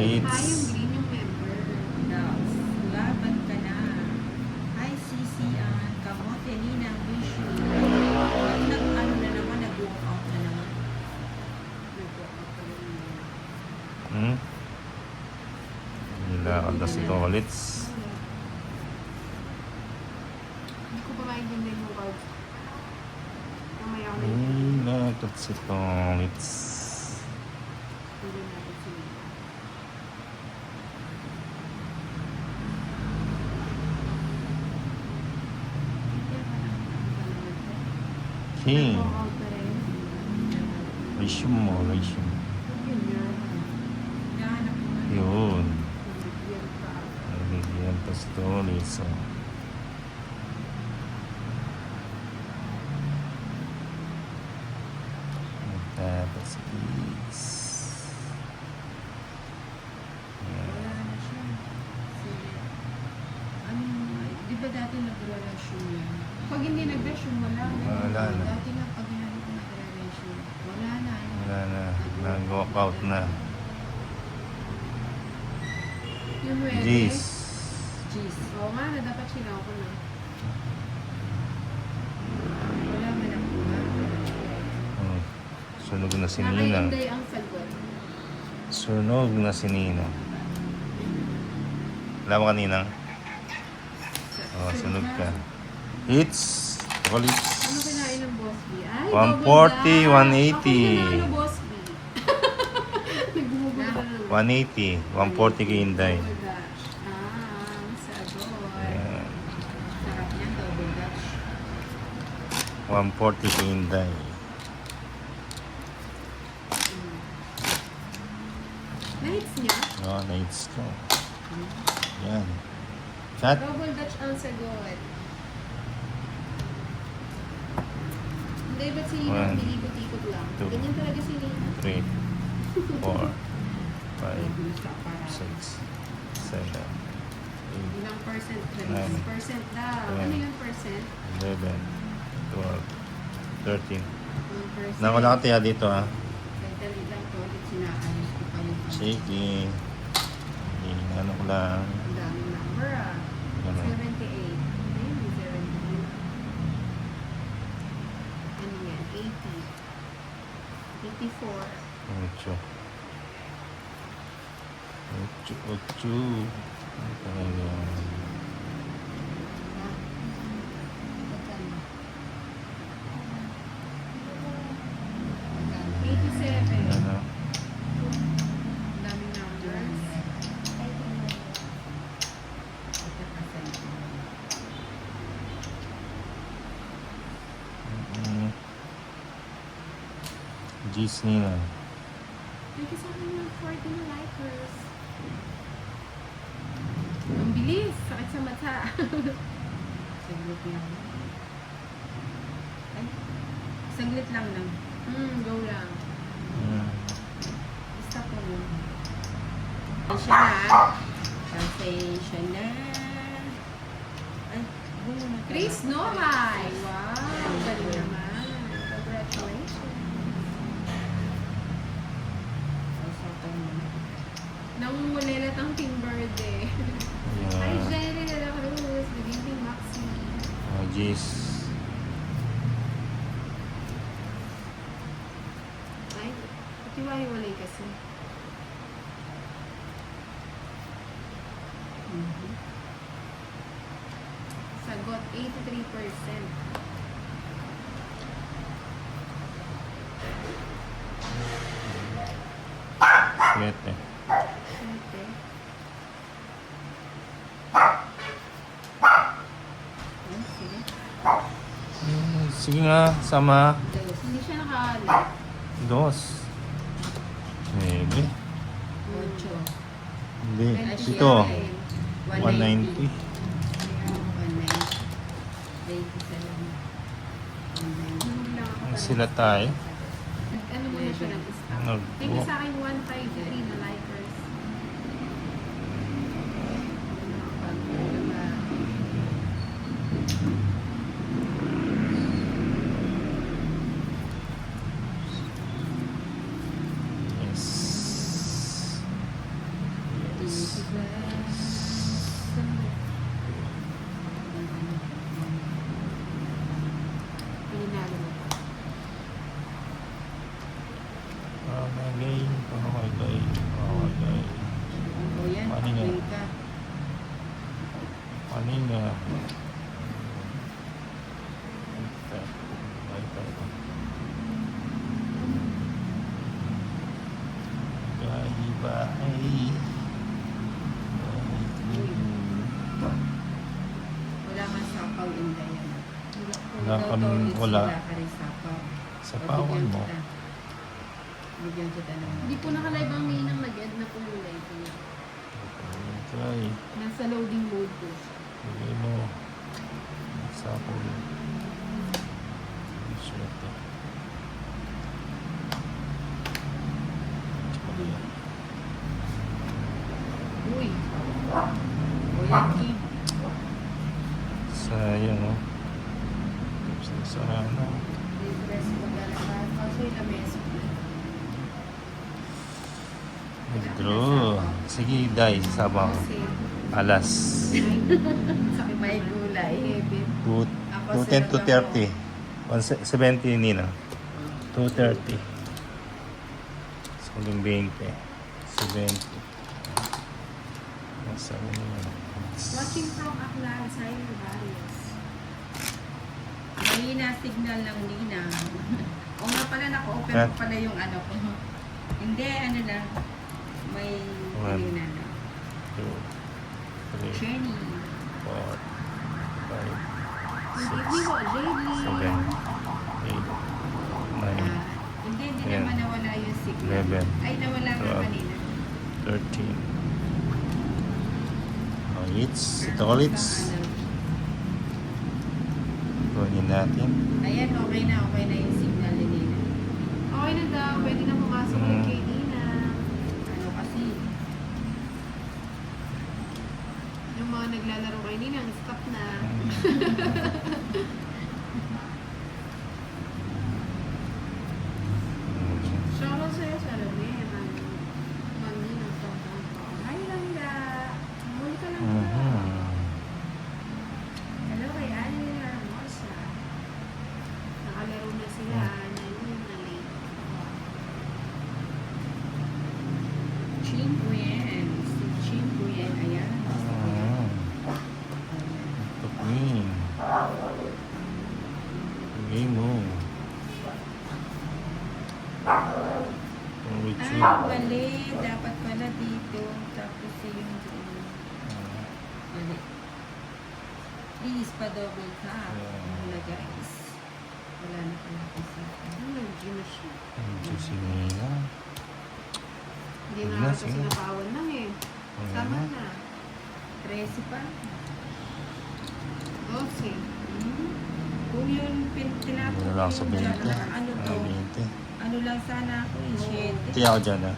It's... yung green yung member. Daos. Laban ka na. Ay, sisiyan. Kamote, ninang, issue. Nag-ano na naman, nag-walkout na naman. Nag-walkout pa rin yun. Nilakad na si Tolits. Hindi ko pa maintindihan yung cards. Mamaya ako na Nilakad si Tolits. hindi natin sila. King. Nag-walkout pa rin. Resume mo, resume. Yun yun. Nahanap mo na. Yun. Nabigyan pa. Nabigyan pa si Tolits. Oh. Tapos is... Wala na siya. Sige. Ano, di ba dati nag-relasyon yan? Pag hindi nag-resume, wala na. Wala na. Dati nga pag ginagawa ko nag-relasyon, wala na. Wala na. Nag-walkout na. Yung Wede. Jeez. Jeez. Oo nga na, dapat sinaw ko na. Wala man nakuha. Oh. Sunog na si Ninang. Nakaiinday ang sagot. Sunog na si Ninang. Alam mo ka, Ninang? Oh, sunog ka. Hits. Tolits. Ano kinain ng Boss B? Ay, 140, double dash. 180. Ako nanalo, Boss B. Nagbubugbog na lang. 180. 140 kay Inday. Double dash. Ah, sagot. Ayan. Sarap niya, double dutch. 140 kay Inday. Na-hits niya? Oh, na-hits ko. Yan. Chat. Double Dutch ang sagot. Hindi, ba't si Ina One, umiikot-ikot lang? two, Ganyan talaga si Ina. 3, 4, 5, Gusto ka para. 6, 7, 8, Ilang percent? Nine. Percent daw. Ten. Ano yung percent? 11, 12, 13. Yung percent. Nawala ka tiya dito, ha? Kaya dali lang to, ulit sinaayos ko pa yung Sige. Ano ko lang. Ang daming number ah. Ano? 78. Ayun, yung 78. Ano yan? 80. 84. 8. 8. Ano pa ngayon? Magkano? 87. Ano? Ang daming numbers. G's nila. Thank you sa akin ng 14 likers. Ang bilis. Sakit sa mata. Saglit lang. Ay, saglit lang lang. Go lang. Stop mo yun. Pasensya na. Pasensya na. Ay, gulo na. Chris Nohay. Wow. Galing naman. Congratulations. Usapan mo na. Nangungulilat ang Team Verde. Hi, Yeah. Jenny de la Cruz. Good evening, Maxi. G's. Ay, patiwali-walay kasi. Sagot, 83%. Siete. Siyempre. Ay, sige. Sige nga, sama. Hindi siya nakaalit. 2. 9. Ocho. Hindi. Ay, siya Ito. ay 190. 190. Sila tayo. Ano muna siya nag-stop. Nag- Thank you sa akin 153 na likers. Yes. Hits. Pinanalo mo. Okay, okay. O yan, Paano nga? okay ka. Kanina. Bahay. Wala man sapaw, Inday yan. Wala Ikaw, kami, Tolitz, wala. ka rin sapaw. Sa O, pawan bigyan mo. kita. Bigyan kita ng... Hindi po nakalive ang main ng nag-end na pumulay. Okay. Nasa loading mode po. Bigay mo. Sa ako. Swerte. Uy! O yan, Kim. Sayang, oh. Sana. Libre sa paglalakad. Kaso yung lamesa. Withdraw. Sige, Day. Sabang. Kasi Alas. sakit may gulay. 210 to 30. 170 nina. 230. Saling 20. 70. Nasa Watching from Aklan, Silent Barrios. Mahina signal ng Nina. O nga pala, naka-open Kat- ko pala yung ano ko. Hindi, ano lang. May One. Nina na. 2, 3, Jenny. 4, 5, Good evening po, JD. 7, 8, 9, Hindi Ayan. naman nawala yung signal. 11, Ay, nawala nga 12. kanina. 13. Oh, ito ulit. Kunin natin. Ayan, okay na yung signal ni Nina. Okay na daw. Pwede na pumasok ulit kay Nina. Ano kasi, Yung mga naglalaro kay Nina, stop na. Shoutout sa'yo sa Rene. Mami ng sobrang ko. ay langga. Muli ka lang ba? Mhm. Hello kay Annie Hermosa. Nakalaro na sila. Ngayon na late. Chinguyen. Si Chinguyen. Ayan. Mhm. Ito, Queen. Bigay mo. With you. Mali. Dapat pala dito. Tapos yung doon. Mali. Please, pa-double tap. Wala guys. Wala na pala kasi. Ano nag-gym na siya? Ito si Nina. Hindi Huwag na na, kasi sige. nakawan lang eh. Wala Tama na. na. 13 pa. Okay. Kung yun tinapos Wala lang sa 20. ano to? 20. Ano lang sana ako eh, 7. Tiyaw dyan ah.